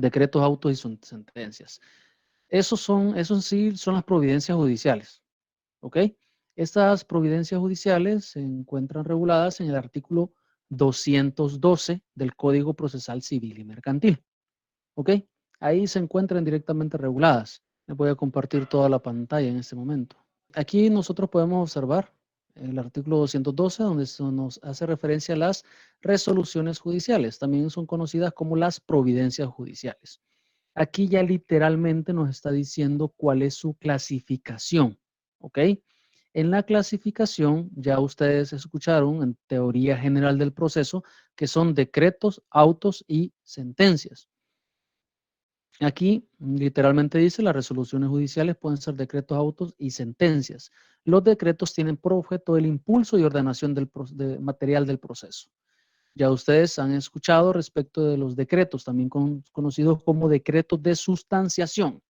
decretos, autos y sentencias. Esos en sí son las providencias judiciales, ¿ok? Estas providencias judiciales se encuentran reguladas en el artículo 212 del Código Procesal Civil y Mercantil, ¿ok? Ahí se encuentran directamente reguladas. Les voy a compartir toda la pantalla en este momento. Aquí nosotros podemos observar el artículo 212, donde se nos hace referencia a las resoluciones judiciales. También son conocidas como las providencias judiciales. Aquí ya literalmente nos está diciendo cuál es su clasificación, ¿ok? En la clasificación, ya ustedes escucharon en teoría general del proceso, que son decretos, autos y sentencias. Aquí literalmente dice, las resoluciones judiciales pueden ser decretos, autos y sentencias. Los decretos tienen por objeto el impulso y ordenación del material del proceso. Ya ustedes han escuchado respecto de los decretos, también conocidos como decretos de sustanciación.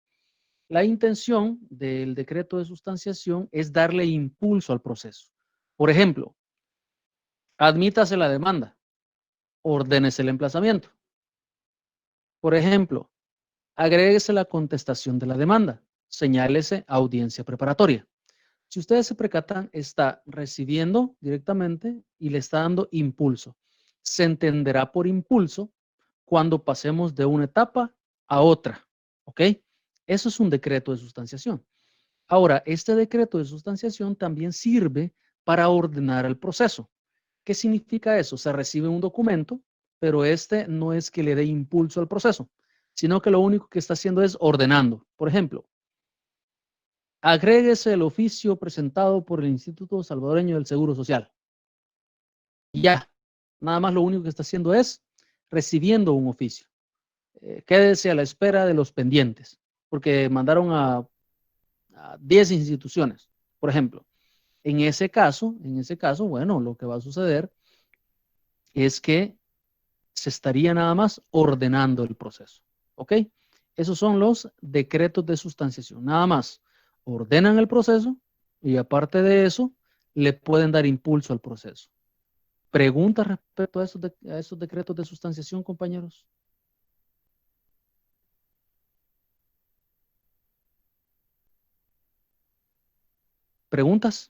La intención del decreto de sustanciación es darle impulso al proceso. Por ejemplo, admítase la demanda, ordénese el emplazamiento. Por ejemplo, agréguese la contestación de la demanda, señálese audiencia preparatoria. Si ustedes se percatan, está recibiendo directamente y le está dando impulso. Se entenderá por impulso cuando pasemos de una etapa a otra, ¿ok? Eso es un decreto de sustanciación. Ahora, este decreto de sustanciación también sirve para ordenar el proceso. ¿Qué significa eso? Se recibe un documento, pero este no es que le dé impulso al proceso, sino que lo único que está haciendo es ordenando. Por ejemplo, agréguese el oficio presentado por el Instituto Salvadoreño del Seguro Social. Y ya, nada más lo único que está haciendo es recibiendo un oficio. Quédese a la espera de los pendientes, porque mandaron a 10 instituciones, por ejemplo. En ese caso, bueno, lo que va a suceder es que se estaría nada más ordenando el proceso, ¿ok? Esos son los decretos de sustanciación, nada más ordenan el proceso y aparte de eso, le pueden dar impulso al proceso. ¿Preguntas respecto a esos decretos de sustanciación, compañeros? ¿Preguntas?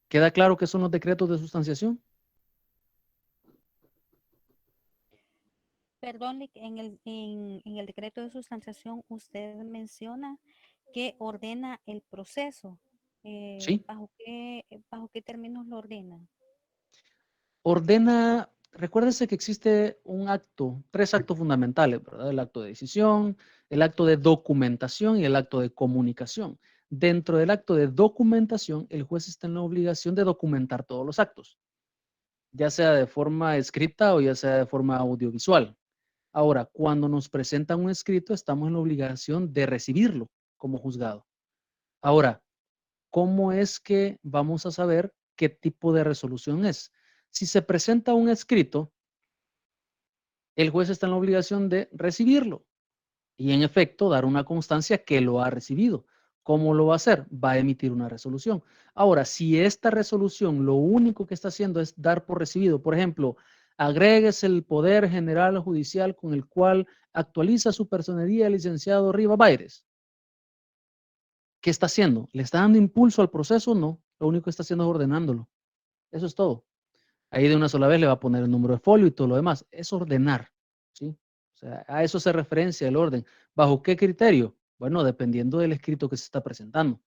¿Queda claro qué son los decretos de sustanciación? Perdón, en el decreto de sustanciación usted menciona que ordena el proceso. Sí. Bajo qué términos lo ordena? Ordena, recuérdese que existe un acto, tres actos fundamentales, ¿verdad? El acto de decisión, el acto de documentación y el acto de comunicación. Dentro del acto de documentación, el juez está en la obligación de documentar todos los actos, ya sea de forma escrita o ya sea de forma audiovisual. Ahora, cuando nos presentan un escrito, estamos en la obligación de recibirlo como juzgado. Ahora, ¿cómo es que vamos a saber qué tipo de resolución es? Si se presenta un escrito, el juez está en la obligación de recibirlo y en efecto dar una constancia que lo ha recibido. ¿Cómo lo va a hacer? Va a emitir una resolución. Ahora, si esta resolución lo único que está haciendo es dar por recibido, por ejemplo, agréguese el Poder General Judicial con el cual actualiza su personería el licenciado Riva Baires. ¿Qué está haciendo? ¿Le está dando impulso al proceso? No, lo único que está haciendo es ordenándolo. Eso es todo. Ahí de una sola vez le va a poner el número de folio y todo lo demás. Es ordenar, ¿sí? O sea, a eso se referencia el orden. ¿Bajo qué criterio? Bueno, dependiendo del escrito que se está presentando.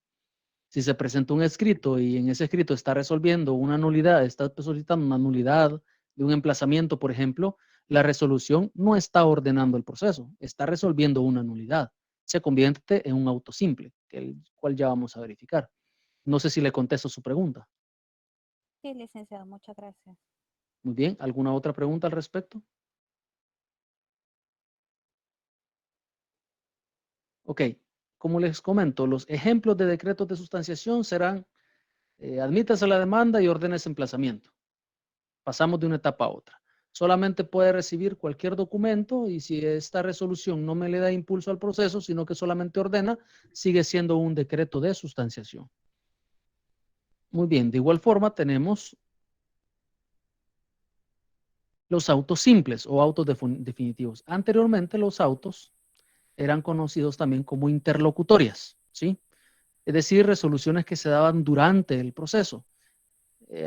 Si se presenta un escrito y en ese escrito está resolviendo una nulidad, está solicitando una nulidad de un emplazamiento, por ejemplo, la resolución no está ordenando el proceso, está resolviendo una nulidad. Se convierte en un auto simple, el cual ya vamos a verificar. No sé si le contesto su pregunta. Sí, licenciado, muchas gracias. Muy bien, ¿alguna otra pregunta al respecto? Ok, como les comento, los ejemplos de decretos de sustanciación serán admítase la demanda y órdenes emplazamiento. Pasamos de una etapa a otra. Solamente puede recibir cualquier documento y si esta resolución no me le da impulso al proceso, sino que solamente ordena, sigue siendo un decreto de sustanciación. Muy bien, de igual forma tenemos los autos simples o autos definitivos. Anteriormente los autos eran conocidos también como interlocutorias, ¿sí? Es decir, resoluciones que se daban durante el proceso.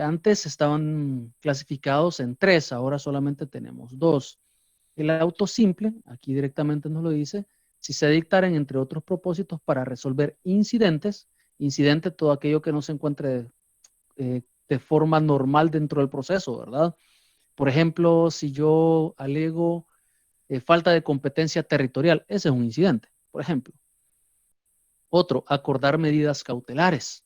Antes estaban clasificados en 3, ahora solamente tenemos 2. El auto simple, aquí directamente nos lo dice, si se dictaren entre otros propósitos para resolver incidentes, incidente todo aquello que no se encuentre de forma normal dentro del proceso, ¿verdad? Por ejemplo, si yo alego falta de competencia territorial, ese es un incidente, por ejemplo. Otro, acordar medidas cautelares.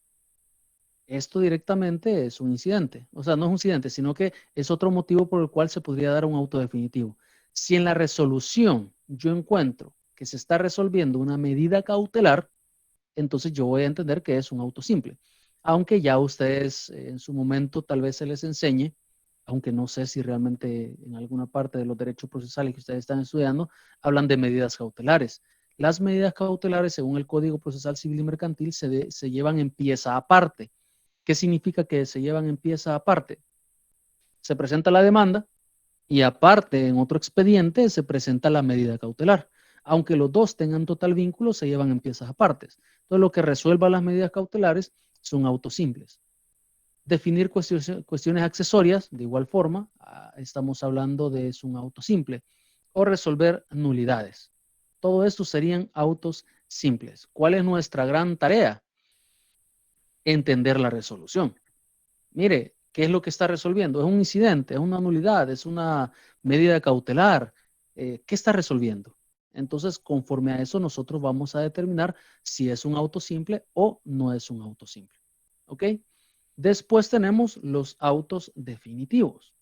Esto directamente es un incidente. O sea, no es un incidente, sino que es otro motivo por el cual se podría dar un auto definitivo. Si en la resolución yo encuentro que se está resolviendo una medida cautelar, entonces yo voy a entender que es un auto simple. Aunque ya ustedes en su momento tal vez se les enseñe, aunque no sé si realmente en alguna parte de los derechos procesales que ustedes están estudiando, hablan de medidas cautelares. Las medidas cautelares, según el Código Procesal Civil y Mercantil, se llevan en pieza aparte. ¿Qué significa que se llevan en pieza aparte? Se presenta la demanda y aparte en otro expediente se presenta la medida cautelar. Aunque los dos tengan total vínculo, se llevan en piezas apartes. Entonces lo que resuelva las medidas cautelares son autos simples. Definir cuestiones accesorias, de igual forma, estamos hablando de es un auto simple. O resolver nulidades. Todo esto serían autos simples. ¿Cuál es nuestra gran tarea? Entender la resolución. Mire, ¿qué es lo que está resolviendo? Es un incidente, es una nulidad, es una medida cautelar. ¿Qué está resolviendo? Entonces, conforme a eso, nosotros vamos a determinar si es un auto simple o no es un auto simple. ¿Ok? Después tenemos los autos definitivos.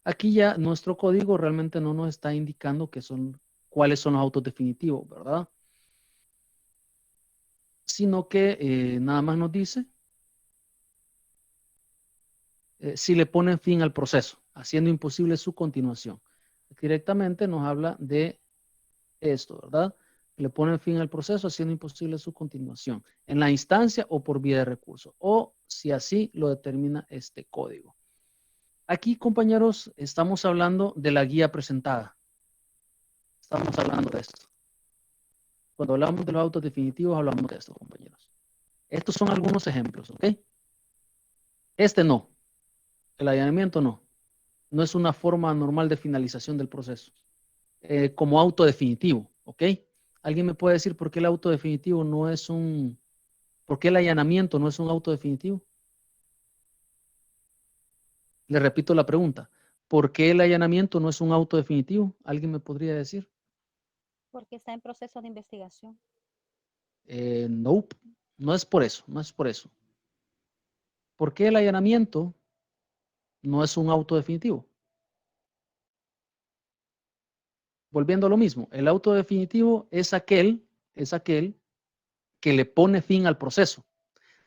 Aquí ya nuestro código realmente no nos está indicando cuáles son los autos definitivos, ¿verdad? Sino que nada más nos dice si le ponen fin al proceso, haciendo imposible su continuación. Directamente nos habla de esto, ¿verdad? Le ponen fin al proceso, haciendo imposible su continuación, en la instancia o por vía de recurso, o si así lo determina este código. Aquí, compañeros, estamos hablando de la guía presentada. Estamos hablando de esto. Cuando hablamos de los autos definitivos, hablamos de esto, compañeros. Estos son algunos ejemplos, ¿ok? Este no. El allanamiento no. No es una forma normal de finalización del proceso. Como auto definitivo, ¿ok? ¿Alguien me puede decir por qué el auto definitivo no es por qué el allanamiento no es un auto definitivo? Le repito la pregunta. ¿Por qué el allanamiento no es un auto definitivo? ¿Alguien me podría decir? Porque está en proceso de investigación. No, no es por eso, no es por eso. ¿Por qué el allanamiento no es un auto definitivo? Volviendo a lo mismo, el auto definitivo es aquel que le pone fin al proceso,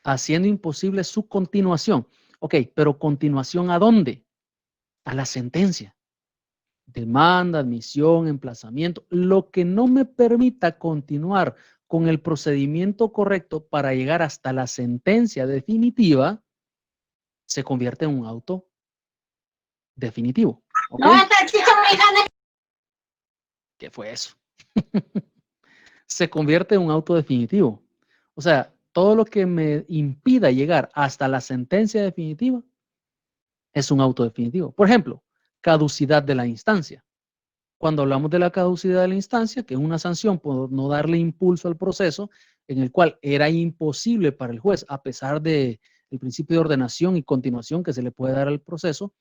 haciendo imposible su continuación. Ok, pero continuación ¿a dónde? A la sentencia. Demanda, admisión, emplazamiento, lo que no me permita continuar con el procedimiento correcto para llegar hasta la sentencia definitiva, se convierte en un auto definitivo. ¿Okay? ¿Qué fue eso? Se convierte en un auto definitivo. O sea, todo lo que me impida llegar hasta la sentencia definitiva es un auto definitivo. Por ejemplo, caducidad de la instancia. Cuando hablamos de la caducidad de la instancia, que es una sanción por no darle impulso al proceso, en el cual era imposible para el juez, a pesar de el principio de ordenación y continuación que se le puede dar al proceso,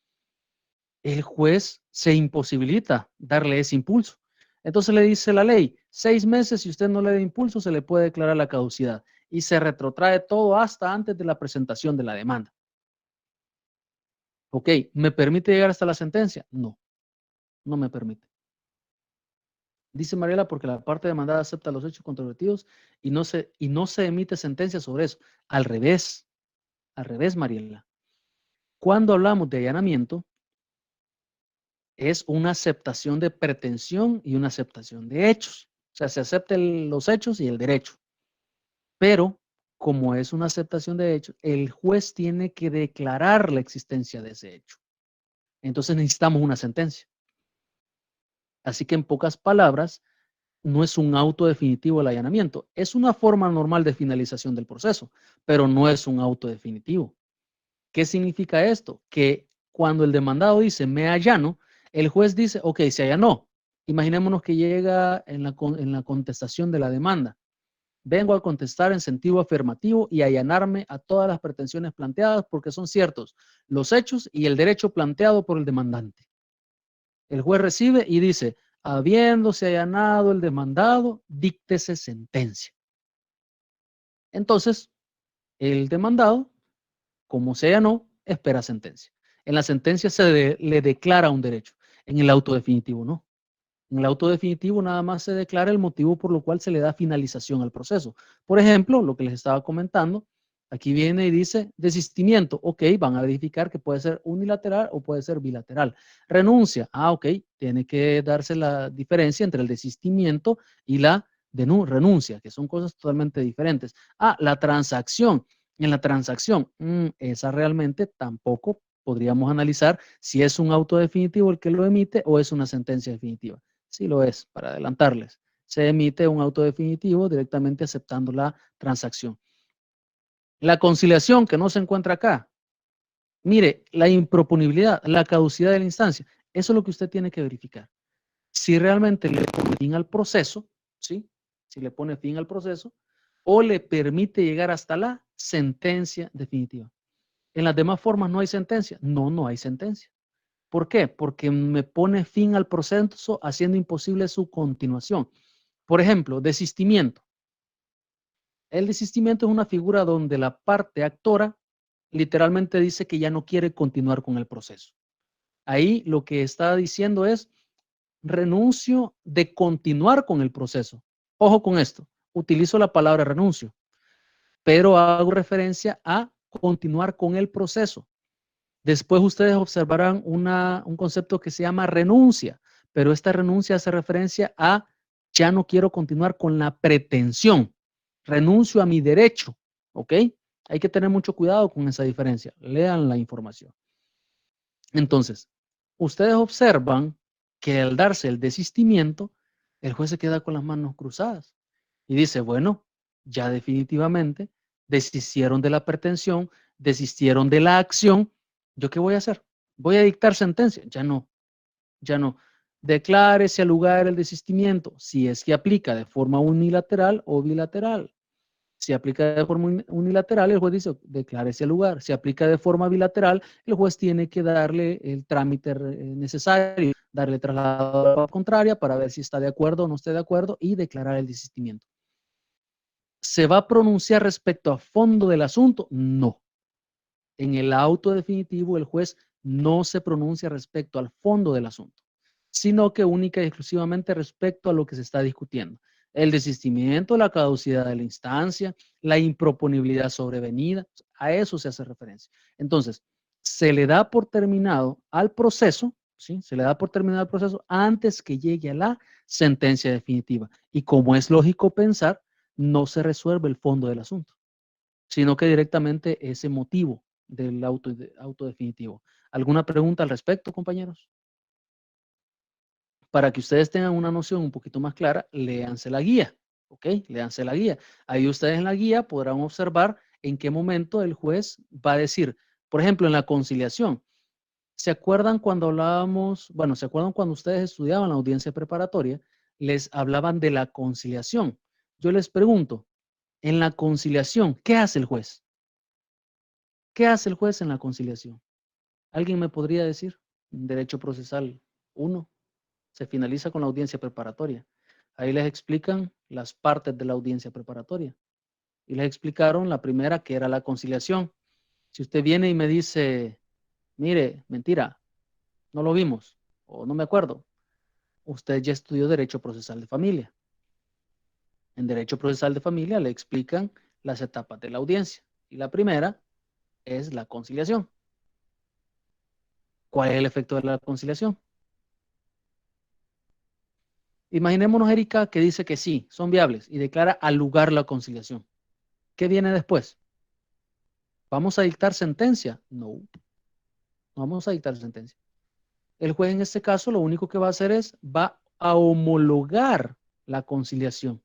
el juez se imposibilita darle ese impulso. Entonces le dice la ley, 6 meses, si usted no le da impulso, se le puede declarar la caducidad y se retrotrae todo hasta antes de la presentación de la demanda. Ok, ¿me permite llegar hasta la sentencia? No, no me permite. Dice Mariela, porque la parte demandada acepta los hechos controvertidos y no se emite sentencia sobre eso. Al revés, Mariela. Cuando hablamos de allanamiento, es una aceptación de pretensión y una aceptación de hechos. O sea, se aceptan los hechos y el derecho. Pero, como es una aceptación de hechos, el juez tiene que declarar la existencia de ese hecho. Entonces necesitamos una sentencia. Así que en pocas palabras, no es un auto definitivo el allanamiento. Es una forma normal de finalización del proceso, pero no es un auto definitivo. ¿Qué significa esto? Que cuando el demandado dice me allano, el juez dice, ok, se allanó. Imaginémonos que llega en la contestación de la demanda. Vengo a contestar en sentido afirmativo y allanarme a todas las pretensiones planteadas porque son ciertos los hechos y el derecho planteado por el demandante. El juez recibe y dice, habiéndose allanado el demandado, díctese sentencia. Entonces, el demandado, como se allanó, espera sentencia. En la sentencia le declara un derecho. En el auto definitivo no. En el auto definitivo nada más se declara el motivo por lo cual se le da finalización al proceso. Por ejemplo, lo que les estaba comentando, aquí viene y dice desistimiento. Ok, van a verificar que puede ser unilateral o puede ser bilateral. Renuncia. Ok, tiene que darse la diferencia entre el desistimiento y la renuncia, que son cosas totalmente diferentes. La transacción. En la transacción, esa realmente tampoco podríamos analizar si es un auto definitivo el que lo emite o es una sentencia definitiva. Sí lo es, para adelantarles. Se emite un auto definitivo directamente aceptando la transacción. La conciliación que no se encuentra acá. Mire, la improponibilidad, la caducidad de la instancia. Eso es lo que usted tiene que verificar. Si realmente le pone fin al proceso, ¿sí? Si le pone fin al proceso o le permite llegar hasta la sentencia definitiva. En las demás formas no hay sentencia. No, no hay sentencia. ¿Por qué? Porque me pone fin al proceso haciendo imposible su continuación. Por ejemplo, desistimiento. El desistimiento es una figura donde la parte actora literalmente dice que ya no quiere continuar con el proceso. Ahí lo que está diciendo es renuncio de continuar con el proceso. Ojo con esto, utilizo la palabra renuncio, pero hago referencia a continuar con el proceso. Después ustedes observarán un concepto que se llama renuncia, pero esta renuncia hace referencia a ya no quiero continuar con la pretensión, renuncio a mi derecho, ¿ok? Hay que tener mucho cuidado con esa diferencia. Lean la información. Entonces, ustedes observan que al darse el desistimiento, el juez se queda con las manos cruzadas y dice, bueno, ya definitivamente desistieron de la pretensión, desistieron de la acción. ¿Yo qué voy a hacer? ¿Voy a dictar sentencia? Ya no, ya no. Declárese al lugar el desistimiento, si es que aplica de forma unilateral o bilateral. Si aplica de forma unilateral, el juez dice, declárese el lugar. Si aplica de forma bilateral, el juez tiene que darle el trámite necesario, darle traslado a la contraria para ver si está de acuerdo o no está de acuerdo y declarar el desistimiento. ¿Se va a pronunciar respecto a fondo del asunto? No. En el auto definitivo, el juez no se pronuncia respecto al fondo del asunto, sino que única y exclusivamente respecto a lo que se está discutiendo. El desistimiento, la caducidad de la instancia, la improponibilidad sobrevenida, a eso se hace referencia. Entonces, se le da por terminado al proceso, ¿sí? Se le da por terminado el proceso antes que llegue a la sentencia definitiva. Y como es lógico pensar, no se resuelve el fondo del asunto, sino que directamente ese motivo del auto definitivo. ¿Alguna pregunta al respecto, compañeros? Para que ustedes tengan una noción un poquito más clara, léanse la guía, ¿ok? Léanse la guía. Ahí ustedes en la guía podrán observar en qué momento el juez va a decir, por ejemplo, en la conciliación. ¿Se acuerdan cuando hablábamos, bueno, se acuerdan cuando ustedes estudiaban la audiencia preparatoria, les hablaban de la conciliación? Yo les pregunto, en la conciliación, ¿qué hace el juez? ¿Qué hace el juez en la conciliación? ¿Alguien me podría decir? Derecho procesal 1 se finaliza con la audiencia preparatoria. Ahí les explican las partes de la audiencia preparatoria. Y les explicaron la primera, que era la conciliación. Si usted viene y me dice, mire, mentira, no lo vimos o no me acuerdo, usted ya estudió Derecho Procesal de Familia. En Derecho Procesal de Familia le explican las etapas de la audiencia. Y la primera es la conciliación. ¿Cuál es el efecto de la conciliación? Imaginémonos, Erika, que dice que sí, son viables y declara al lugar la conciliación. ¿Qué viene después? ¿Vamos a dictar sentencia? No, no vamos a dictar sentencia. El juez en este caso lo único que va a hacer es, va a homologar la conciliación.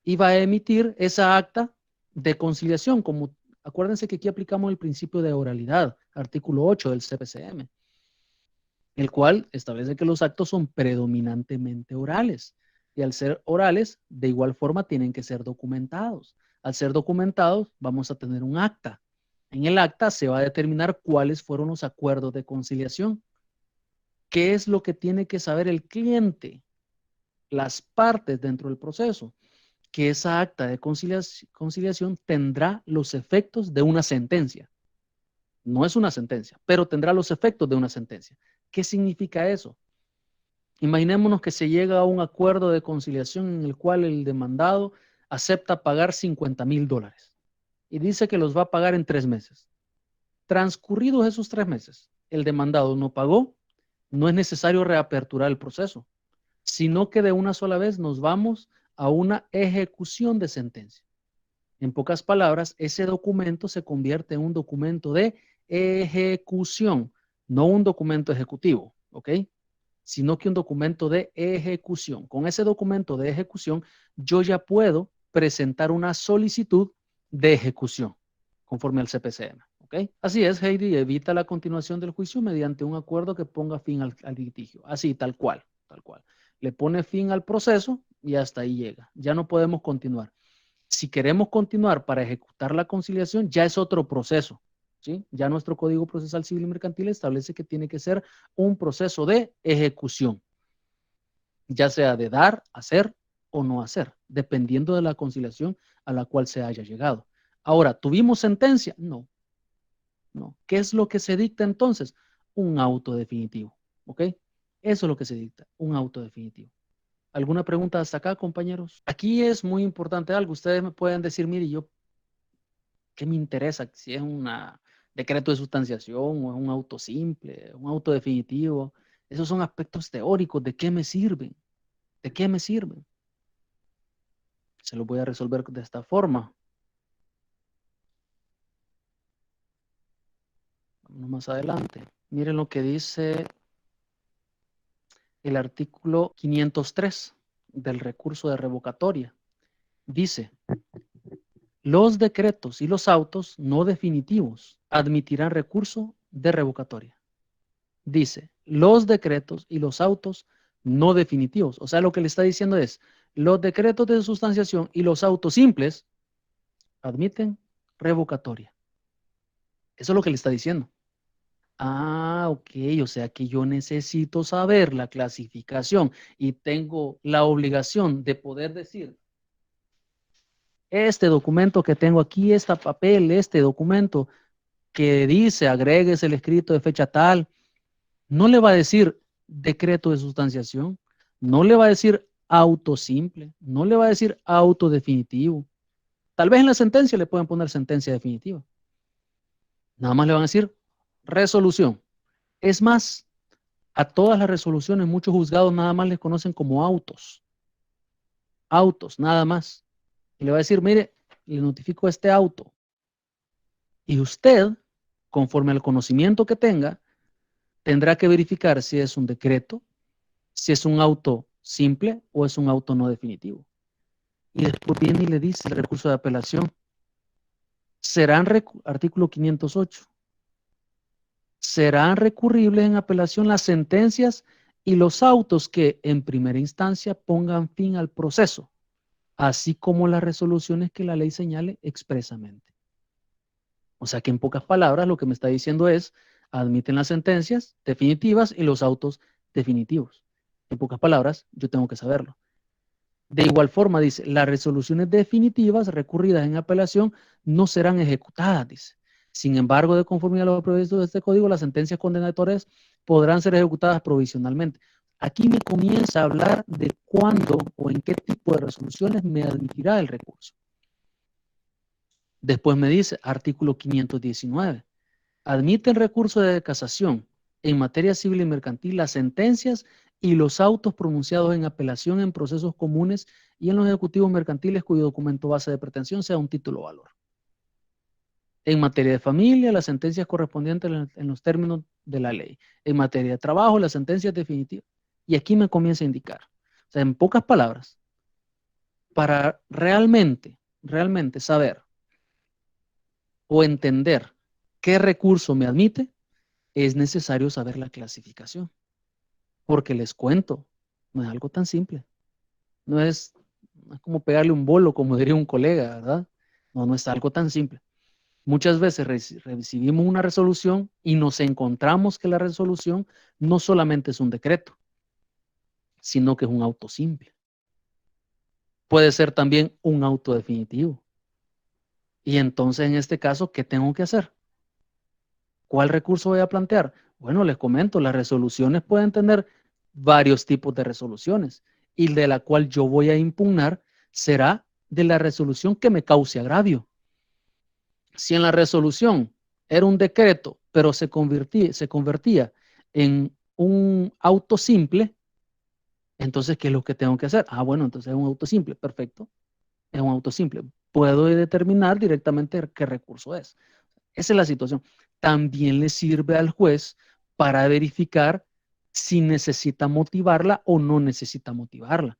Y va a emitir esa acta de conciliación, como acuérdense que aquí aplicamos el principio de oralidad, artículo 8 del CPCM, el cual establece que los actos son predominantemente orales. Y al ser orales, de igual forma tienen que ser documentados. Al ser documentados, vamos a tener un acta. En el acta se va a determinar cuáles fueron los acuerdos de conciliación. ¿Qué es lo que tiene que saber el cliente? Las partes dentro del proceso. Que esa acta de conciliación tendrá los efectos de una sentencia. No es una sentencia, pero tendrá los efectos de una sentencia. ¿Qué significa eso? Imaginémonos que se llega a un acuerdo de conciliación en el cual el demandado acepta pagar $50,000 y dice que los va a pagar en 3 meses. Transcurridos esos 3 meses, el demandado no pagó, no es necesario reaperturar el proceso, sino que de una sola vez nos vamos a una ejecución de sentencia. En pocas palabras, ese documento se convierte en un documento de ejecución, no un documento ejecutivo, ¿ok? Sino que un documento de ejecución. Con ese documento de ejecución, yo ya puedo presentar una solicitud de ejecución conforme al CPCM, ¿ok? Así es, Heidi, evita la continuación del juicio mediante un acuerdo que ponga fin al litigio. Así, tal cual, tal cual. Le pone fin al proceso y hasta ahí llega. Ya no podemos continuar. Si queremos continuar para ejecutar la conciliación, ya es otro proceso, ¿sí? Ya nuestro Código Procesal Civil y Mercantil establece que tiene que ser un proceso de ejecución, ya sea de dar, hacer o no hacer, dependiendo de la conciliación a la cual se haya llegado. Ahora, ¿tuvimos sentencia? No, no. ¿Qué es lo que se dicta entonces? Un auto definitivo, ¿ok? Eso es lo que se dicta, un auto definitivo. ¿Alguna pregunta hasta acá, compañeros? Aquí es muy importante algo. Ustedes me pueden decir, mire, yo, ¿qué me interesa? Si es un decreto de sustanciación o es un auto simple, un auto definitivo. Esos son aspectos teóricos. ¿De qué me sirven? ¿De qué me sirven? Se los voy a resolver de esta forma. Vamos más adelante. Miren lo que dice el artículo 503 del recurso de revocatoria. Dice, los decretos y los autos no definitivos admitirán recurso de revocatoria. Dice, los decretos y los autos no definitivos. O sea, lo que le está diciendo es, los decretos de sustanciación y los autos simples admiten revocatoria. Eso es lo que le está diciendo. Ah, ok, o sea que yo necesito saber la clasificación y tengo la obligación de poder decir, este documento que tengo aquí, este papel, este documento que dice, agregues el escrito de fecha tal, no le va a decir decreto de sustanciación, no le va a decir auto simple, no le va a decir auto definitivo. Tal vez en la sentencia le pueden poner sentencia definitiva. Nada más le van a decir resolución. Es más, a todas las resoluciones, muchos juzgados nada más les conocen como autos. Autos, nada más. Y le va a decir, mire, le notifico este auto. Y usted, conforme al conocimiento que tenga, tendrá que verificar si es un decreto, si es un auto simple o es un auto no definitivo. Y después viene y le dice el recurso de apelación. Serán, artículo 508, serán recurribles en apelación las sentencias y los autos que en primera instancia pongan fin al proceso, así como las resoluciones que la ley señale expresamente. O sea que en pocas palabras lo que me está diciendo es, admiten las sentencias definitivas y los autos definitivos. En pocas palabras, yo tengo que saberlo. De igual forma, dice, las resoluciones definitivas recurridas en apelación no serán ejecutadas, dice. Sin embargo, de conformidad a lo previsto de este código, las sentencias condenatorias podrán ser ejecutadas provisionalmente. Aquí me comienza a hablar de cuándo o en qué tipo de resoluciones me admitirá el recurso. Después me dice, artículo 519, admite el recurso de casación en materia civil y mercantil las sentencias y los autos pronunciados en apelación en procesos comunes y en los ejecutivos mercantiles cuyo documento base de pretensión sea un título o valor. En materia de familia, las sentencias correspondientes en los términos de la ley. En materia de trabajo, las sentencias definitivas. Y aquí me comienza a indicar. O sea, en pocas palabras, para realmente saber o entender qué recurso me admite, es necesario saber la clasificación. Porque les cuento, no es algo tan simple. No es como pegarle un bolo, como diría un colega, ¿verdad? No, no es algo tan simple. Muchas veces recibimos una resolución y nos encontramos que la resolución no solamente es un decreto, sino que es un auto simple. Puede ser también un auto definitivo. Y entonces, en este caso, ¿qué tengo que hacer? ¿Cuál recurso voy a plantear? Bueno, les comento, las resoluciones pueden tener varios tipos de resoluciones y de la cual yo voy a impugnar será de la resolución que me cause agravio. Si en la resolución era un decreto, pero se convertía en un auto simple, entonces, ¿qué es lo que tengo que hacer? Ah, bueno, entonces es un auto simple, perfecto, es un auto simple. Puedo determinar directamente qué recurso es. Esa es la situación. También le sirve al juez para verificar si necesita motivarla o no necesita motivarla.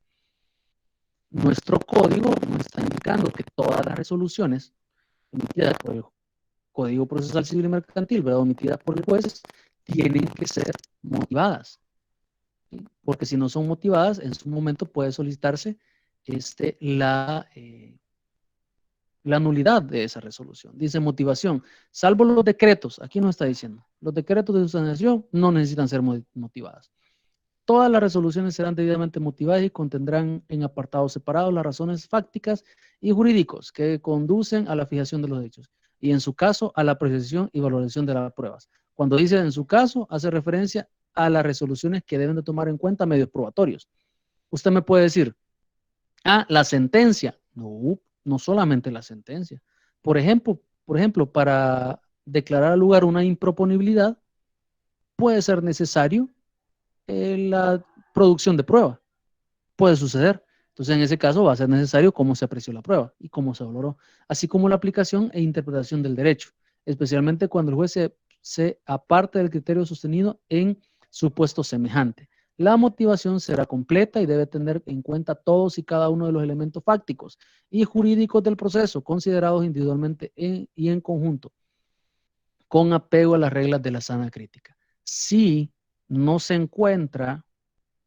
Nuestro código nos está indicando que todas las resoluciones emitidas por el Código Procesal Civil y Mercantil, ¿verdad? Omitidas por el juez, tienen que ser motivadas. ¿Sí? Porque si no son motivadas, en su momento puede solicitarse la nulidad de esa resolución. Dice motivación, salvo los decretos, aquí no está diciendo, los decretos de sustanciación no necesitan ser motivadas. Todas las resoluciones serán debidamente motivadas y contendrán en apartados separados las razones fácticas y jurídicos que conducen a la fijación de los hechos y en su caso a la apreciación y valoración de las pruebas. Cuando dice en su caso, hace referencia a las resoluciones que deben de tomar en cuenta medios probatorios. Usted me puede decir, ah, la sentencia. No, no solamente la sentencia. Por ejemplo, para declarar al lugar una improponibilidad, puede ser necesario la producción de prueba. Puede suceder. Entonces, en ese caso va a ser necesario cómo se apreció la prueba y cómo se valoró, así como la aplicación e interpretación del derecho, especialmente cuando el juez se aparte del criterio sostenido en supuesto semejante. La motivación será completa y debe tener en cuenta todos y cada uno de los elementos fácticos y jurídicos del proceso, considerados individualmente y en conjunto, con apego a las reglas de la sana crítica. Si no se encuentra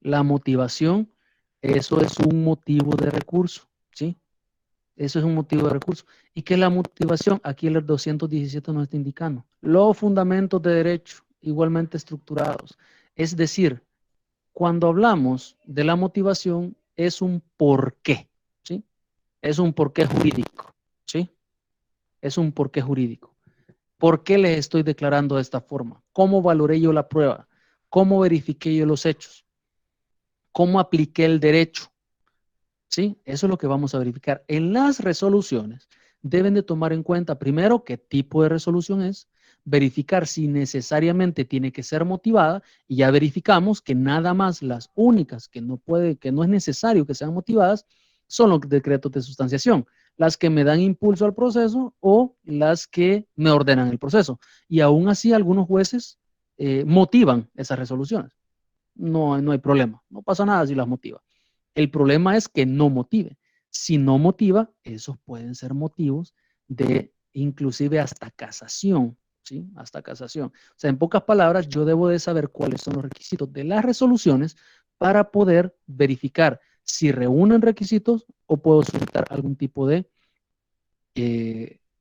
la motivación, eso es un motivo de recurso, ¿sí? Eso es un motivo de recurso. ¿Y qué es la motivación? Aquí el 217 nos está indicando. Los fundamentos de derecho igualmente estructurados. Es decir, cuando hablamos de la motivación, es un porqué, ¿sí? Es un porqué jurídico, ¿sí? Es un porqué jurídico. ¿Por qué les estoy declarando de esta forma? ¿Cómo valoré yo la prueba? ¿Cómo verifiqué yo los hechos? ¿Cómo apliqué el derecho? ¿Sí? Eso es lo que vamos a verificar. En las resoluciones deben de tomar en cuenta primero qué tipo de resolución es, verificar si necesariamente tiene que ser motivada y ya verificamos que nada más las únicas que no es necesario que sean motivadas son los decretos de sustanciación, las que me dan impulso al proceso o las que me ordenan el proceso. Y aún así algunos jueces motivan esas resoluciones. No, no hay problema, no pasa nada si las motiva. El problema es que no motive. Si no motiva, esos pueden ser motivos de inclusive hasta casación, ¿sí? Hasta casación. O sea, en pocas palabras, yo debo de saber cuáles son los requisitos de las resoluciones para poder verificar si reúnen requisitos o puedo solicitar algún tipo de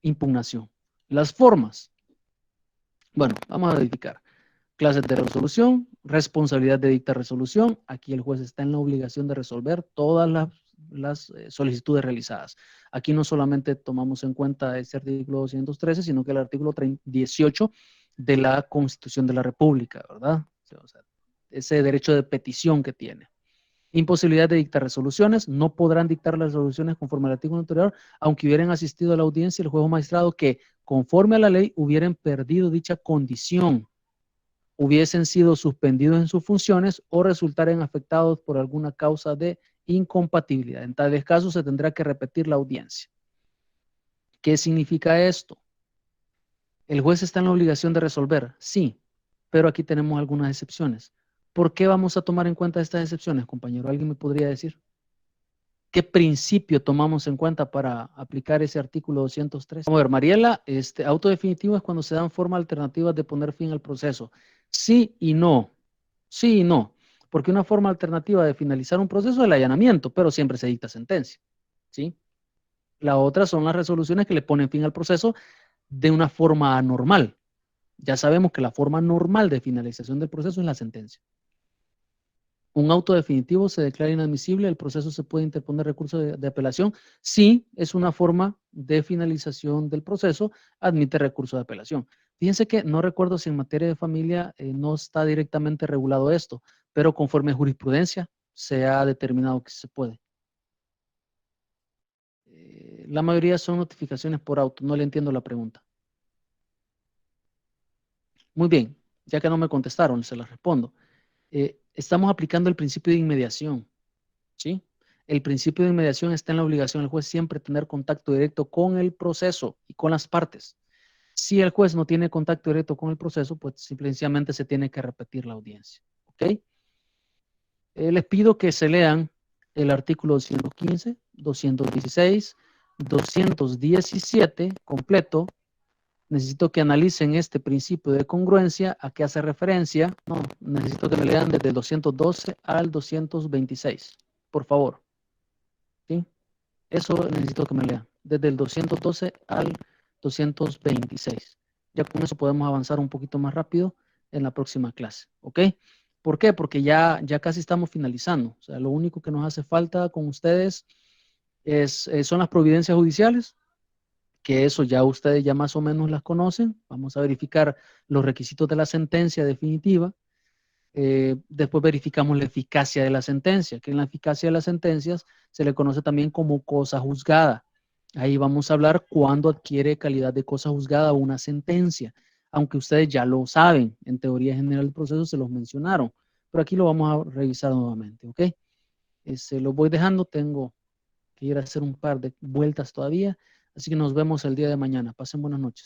impugnación. Las formas. Bueno, vamos a verificar. Clases de resolución, responsabilidad de dictar resolución. Aquí el juez está en la obligación de resolver todas las solicitudes realizadas. Aquí no solamente tomamos en cuenta este artículo 213, sino que el artículo 18 de la Constitución de la República, ¿verdad? O sea, ese derecho de petición que tiene. Imposibilidad de dictar resoluciones. No podrán dictar las resoluciones conforme al artículo anterior, aunque hubieran asistido a la audiencia el juez o magistrado que, conforme a la ley, hubieran perdido dicha condición, hubiesen sido suspendidos en sus funciones o resultaren afectados por alguna causa de incompatibilidad. En tales casos se tendrá que repetir la audiencia. ¿Qué significa esto? ¿El juez está en la obligación de resolver? Sí, pero aquí tenemos algunas excepciones. ¿Por qué vamos a tomar en cuenta estas excepciones, compañero? ¿Alguien me podría decir? ¿Qué principio tomamos en cuenta para aplicar ese artículo 203? Vamos a ver, Mariela, auto definitivo es cuando se dan formas alternativas de poner fin al proceso. Sí y no. Sí y no. Porque una forma alternativa de finalizar un proceso es el allanamiento, pero siempre se dicta sentencia. ¿Sí? La otra son las resoluciones que le ponen fin al proceso de una forma anormal. Ya sabemos que la forma normal de finalización del proceso es la sentencia. Un auto definitivo se declara inadmisible, el proceso se puede interponer recurso de apelación. Sí, es una forma de finalización del proceso, admite recurso de apelación. Fíjense que no recuerdo si en materia de familia no está directamente regulado esto, pero conforme a jurisprudencia se ha determinado que se puede. La mayoría son notificaciones por auto, no le entiendo la pregunta. Muy bien, ya que no me contestaron, se las respondo. Estamos aplicando el principio de inmediación, ¿sí? El principio de inmediación está en la obligación del juez siempre tener contacto directo con el proceso y con las partes. Si el juez no tiene contacto directo con el proceso, pues simplemente se tiene que repetir la audiencia, ¿ok? Les pido que se lean el artículo 215, 216, 217 completo. Necesito que analicen este principio de congruencia, a qué hace referencia. No, necesito que me lean desde el 212 al 226, por favor. ¿Sí? Eso necesito que me lean, desde el 212 al 226. Ya con eso podemos avanzar un poquito más rápido en la próxima clase, ¿ok? ¿Por qué? Porque ya casi estamos finalizando. O sea, lo único que nos hace falta con ustedes son las providencias judiciales, que eso ya ustedes ya más o menos las conocen. Vamos a verificar los requisitos de la sentencia definitiva. Después verificamos la eficacia de la sentencia, que en la eficacia de las sentencias se le conoce también como cosa juzgada. Ahí vamos a hablar cuándo adquiere calidad de cosa juzgada una sentencia, aunque ustedes ya lo saben, en teoría general del proceso se los mencionaron, pero aquí lo vamos a revisar nuevamente, ¿ok? Lo voy dejando, tengo que ir a hacer un par de vueltas todavía, así que nos vemos el día de mañana. Pasen buenas noches.